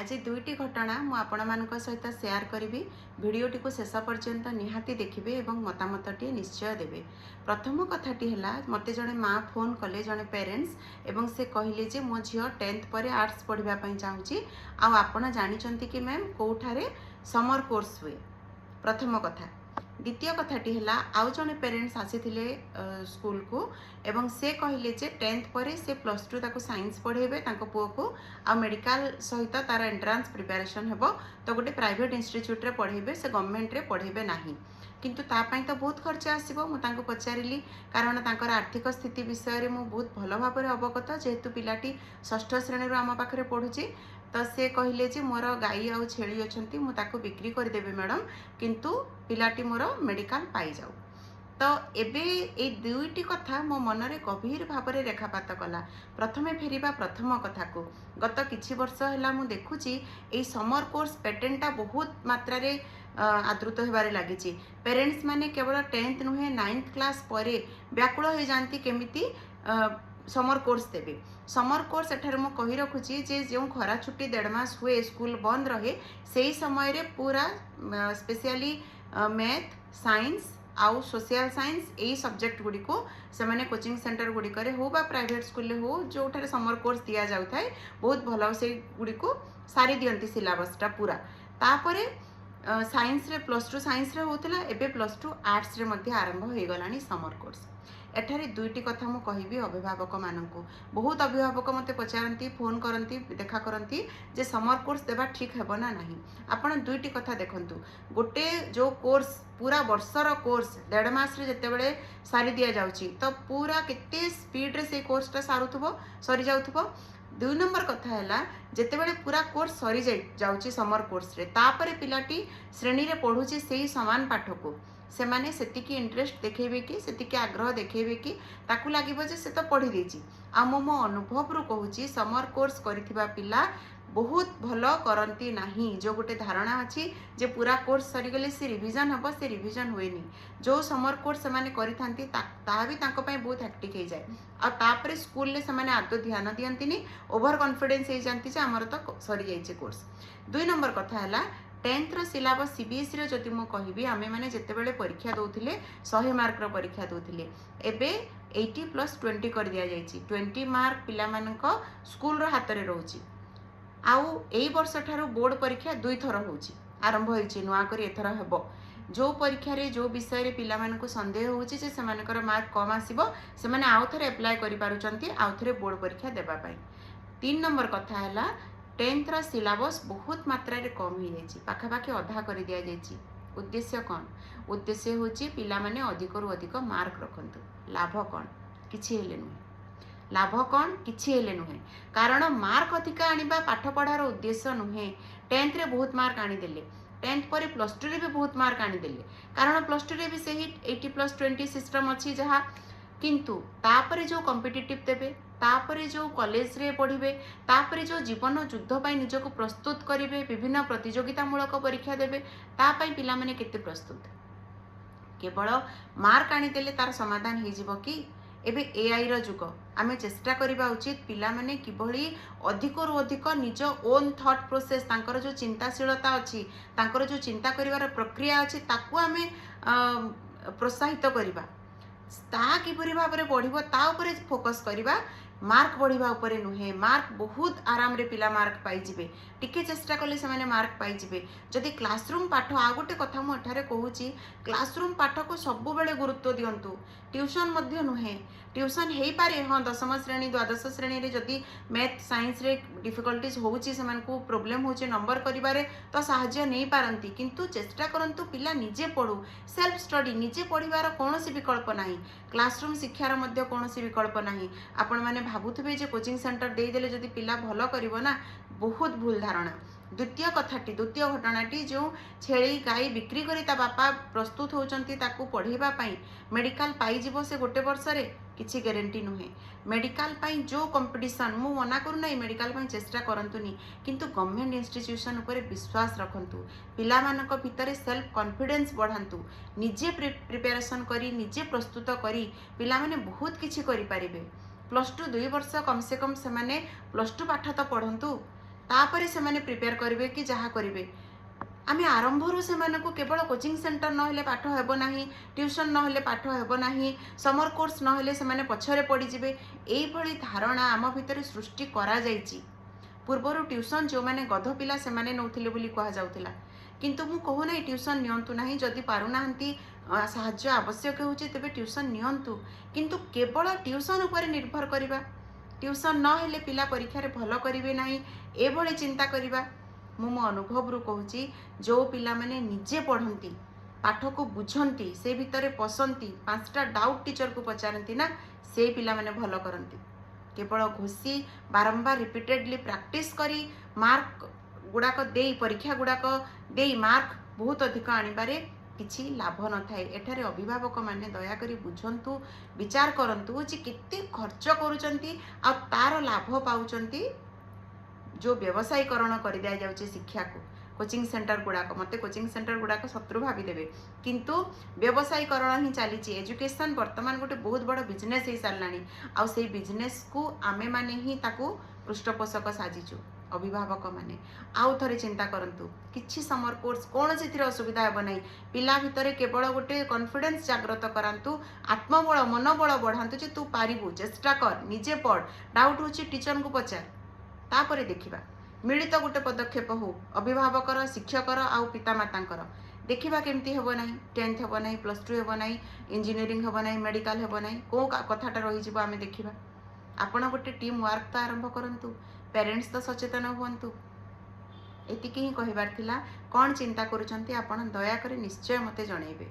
आज दुईटी घटना मु आपण मानक सहित शेयर करी भिडटी को शेष पर्यंत निहाती देखिए और मतामतटी निश्चय देवे। प्रथम कथाटी है मते जड़े माँ फोन कले जड़े पेरेंट्स एवं से कहले जे मो झील 10th पर आर्ट्स पढ़ाई चाहूँगी आपण जानते कि मैम कौठारे समर कोर्स हुए। प्रथम कथा। द्वितीय कथाटी है आउ जड़े पेरेंट्स आसी स्कूल को एवं से कहले जे 10th पर से +2 ताको साइंस पढ़ेबे ताको पुओ को आ मेडिकल सहित तार एंट्रांस प्रिपरेशन हेबो तो गोटे प्राइवेट इंस्टीट्यूट रे पढ़ेबे से गवर्नमेंट रे पढ़ेबे नाही किंतु तापाई तो बहुत खर्च आसीबो। मु ताको पचारिली कारण तांकर आर्थिक स्थिति विषय रे मु बहुत भल भाव अवगत जेहेतु पिलाटी 6ठ श्रेणी रो आम पाखरे पढ़ुची तो से कहले जे मोर गाई आउ छेली अछंती मु ताको बिक्री कर देबे मैडम किंतु पिलाटी मोर मेडिकल पाई जाऊ। तो एबे ए दुईटी कथा मो मनरे गभीर भाव में रेखापात कला। प्रथमे फेरिबा प्रथम कथा को गत किछि वर्ष है मु देखुची ए समर कोर्स पेटेंटा बहुत मात्रा रे आदृत होबारे लागिची। पेरेंट्स माने केवल 10th नुहे 9th क्लास परे व्याकुल हो जानती केमिति समर कोर्स देवे। समर कोर्स एठार मु कहि रखुची जे जो खरा छुट्टी 1.5 मास हुए स्कूल बंद रहे से समय रे पूरा स्पेशली मैथ साइंस आउ सोशल साइंस यही सब्जेक्ट गुड़ी को से माने कोचिंग सेंटर गुड़ी करे हो बा प्राइवेट स्कूल हो जो ठारे समर कोर्स दिया जाउ थाए बहुत भल से गुड़ी को सारी दियंती सिलेबसटा पूरा। तापरे साइंस रे +2 साइंस रे होतला एबे +2 आर्ट्स रे मध्ये आरंभ हो गलानी समर कोर्स। एठारे दुईटी कथा मु कहिबी अभिभावक मानकू। बहुत अभिभावक मते पचारती फोन करती देखा करती जे समर कोर्स देवा ठीक हेबो ना नहीं। आपण दुईटी कथा देखंतु। गोटे जो कोर्स पूरा वर्षर कोर्स 1.5 मास रे जेतेबेले सारी दिया जाउची तो पूरा केते स्पीड रे से कोर्सटा सारुथबो सरी जाउथबो। 2 नंबर कथा है जेतेबेले पूरा कोर्स सरी जाउची समर कोर्स रे तापरे पिलाटी श्रेणी रे पढ़ुची सेही समान पाठ को से माने सेतिकी इंटरेस्ट देखेबे कि सेतिकी आग्रह देखेबे कि ताकू लागिबो जे से तो पढ़ी देची। आ मो अनुभव रु कहूची समर कोर्स करिथिबा पिला बहुत भल करती नाही। जो गोटे धारणा अच्छी जे पूरा कोर्स सरीगले से रिविजन हम से रिविजन हुएनी। जो समर कोर्स से माने करि थांती ता भी तांको पय बहुत हेक्टिक हो जाए आ तापरे स्कूल ले से माने आदो ध्यान दियंतिनी ओवर कॉन्फिडेंस हो जानती जे हमर तो सरी जाइछे कोर्स। 2 नंबर कथा है 10th रो सिलेबस सीबीएसई रो जति मु कहिबी आमे माने जेतेबेले परीक्षा दउथिले 100 मार्क रो परीक्षा दउथिले एबे 80+20 कर दिया जाइछि। 20 मार्क पिला मानक स्कूल रो हाथ रे रहउछि। आउ एई वर्ष ठारो बोर्ड परीक्षा 2 थर होउछि आरंभ होइछि नुआ करी एथर हेबो। जो परीक्षा रे जो विषय रे पिला मानक संदेह होउछि जे से मानकर मार्क कम आसीबो से माने आउ थरे अप्लाई करि पारुचंती आउ थरे बोर्ड परीक्षा देबा पई। 3 नंबर कथा हैला 10th रा सिलेबस बहुत मात्रा रे कम हो जाइछि पाखापाखि अधा कर दिया जाइछि। उद्देश्य कौन? उद्देश्य होछि पिला माने अधिक रु अधिक मार्क रखंतु। लाभ कौन? किछि हेले नुहे। लाभ कौन? किछि हेले नुहे। कारण मार्क अधिक आनिबा पाठ पढ़ार उद्देश्य नुहे। 10th रे बहुत मार्क आनी देले 10th पर +2 रे भी बहुत मार्क आनी देले कारण +2 रे भी सही 80+20 सिस्टम अच्छी जहाँ किंतु तापरे जो कॉम्पिटिटिव देबे तापरे जो कॉलेज रे पढ़िबे तापरे जो जीवन युद्ध पाई निजको प्रस्तुत करिवे विभिन्न प्रतियोगितामूलक परीक्षा देबे ता पाई पिला माने केते प्रस्तुत। केवल मार्क आनी देले तार समाधान हो जिवो कि एबे एआई रो जुग आमे चेष्टा करिबा उचित पिला माने किभली अधिक रु अधिक निज ओन थॉट प्रोसेस तांकर जो चिंताशीलता अछि तांकर जो चिंता करिवार प्रक्रिया अछि ताकू आमे प्रोत्साहित करिबा ता किपरि भाव में बढ़िबो ता उपरे फोकस करिबा। मार्क बढ़िबा उपरे नुहे। मार्क बहुत आराम रे पिला मार्क पाई जिवे टिके चेष्टा कले से माने मार्क पाई जिवे। जदि क्लासरूम पाठ आ गोटे कथा मु एठारे कहूची क्लासरूम पाठ को सब बेले गुरुत्व दियंतु। ट्यूशन मध्य नुहे। ट्यूशन हेई पारे हाँ 10th श्रेणी 12th श्रेणी रे जदि मैथ साइंस रे डिफिकल्टीज होउची से मानकू प्रॉब्लम होचे नंबर करिबारे तो सहाय्य नहीं पारंती किंतु चेष्टा करंतु पिला निजे पढ़ू सेल्फ स्टडी निजे पढ़िबार कोनोसी विकल्प नाही। क्लासरूम शिक्षार मध्य कोनोसी विकल्प नाही। आपण माने भाबुथबे जे कोचिंग सेंटर दे देले जदि पिला भलो करिवो ना बहुत भूल धारणा। द्वितीय घटनाटी जो छेली गाई बिक्री करी ता बापा प्रस्तुत होचंती ताकू पढ़ेबा पई मेडिकल पाई जिवो से गोटे वर्ष रे किछि गारंटी नुहे। मेडिकल पाई जो कंपटीशन मु मना करू नै मेडिकल पाई चेष्टा करंतुनी किंतु गवर्नमेंट इंस्टीट्यूशन उपरे विश्वास रखंतु। पिला मानक भितरे सेल्फ कॉन्फिडेंस बढ़ांतु। निजे प्रिपरेशन करी निजे प्रस्तुत करी पिला माने बहुत किछि करि पारिबे। +2 2 वर्ष कम से कम से माने +2 पाठ तो पढ़ंतु तापर से माने प्रिपेयर करेंगे कि जहाँ करेंगे आमे आरंभरू से केवल कोचिंग सेंटर नहेले पाठ हेब नाही, ट्यूशन नहेले पाठ हेब नाही, समर कोर्स नहेले से माने पछरे पड़ी जिवे एई भली धारणा आम भितर सृष्टि करा जायछि। पूर्वर ट्यूशन जो माने गध पिला से माने नौथिले बोली कहा जाउथिला, किंतु मु कहू नाही ट्यूशन नियंतु नाही। जदि पारु नाहंती साहाय्य आवश्यक होउछि तेबे ट्यूशन नियंतु, किंतु केवल ट्यूशन ऊपर निर्भर करिबा, ट्यूशन न हेले पिला परीक्षा रे भलो करिवे नाही एभली चिंता करिबा। मु मो अनुभव रु कहूँ जो पिला माने निजे पढ़ती पाठ को बुझंती से भितर पसंती 5टा डाउट टीचर को पचारती ना से पिला माने भलो करती। केवल घोषी बारंबार रिपीटेडली प्रैक्टिस करी मार्क गुड़ाक दे परीक्षा गुड़ाक दे मार्क बहुत अधिक आनिबारे किछि लाभ न थाए। एठारे अभिभावक माने दया करी बुझंतु, विचार करंतु जे केते खर्च करूचंती आ तार लाभ पाउचंती। जो व्यवसायीकरण कर दिया जाउची शिक्षा को कोचिंग सेंटर गुड़ाक, मते कोचिंग सेंटर गुड़ाक शत्रु भावी देवे, किंतु व्यवसायीकरण ही चली। एजुकेशन वर्तमान गोटे बहुत बड़ बिजनेस हो साराणी। आउ से बिजनेस को आमे माने ही ताकू पृष्ठपोषक साजिचु अभिभावक माने। आउ थरे चिंता करंतु किछि समर कोर्स कौन से असुविधा हेब नाही। पिला भितर केवल गोटे कॉन्फिडेंस जागृत करांतु, आत्मबल मनोबल बढ़ांतु जे तू पारिबु, चेष्टा कर, निजे पढ़, डाउट होची टीचर को पचार, तापरे देखिबा। मिलित गोटे पदक्षेप हो अभिभावकर, शिक्षकर आउ पितामातांकर। देखिबा केमती हेब नाही, 10th हेब नाही, +2 हेब नाही, इंजीनियरिंग हेब नाही, मेडिकल हेब नाही, को कथाटा रही जिवो आमे देखिबा। आपण गोटे टीम वर्क तो आरंभ करंतु, पेरेंट्स तो सचेतन हुअंतु। एतिकी ही कहिबार थिला। कौन चिंता करूचंती आपण दया करे निश्चय मते जणैबे।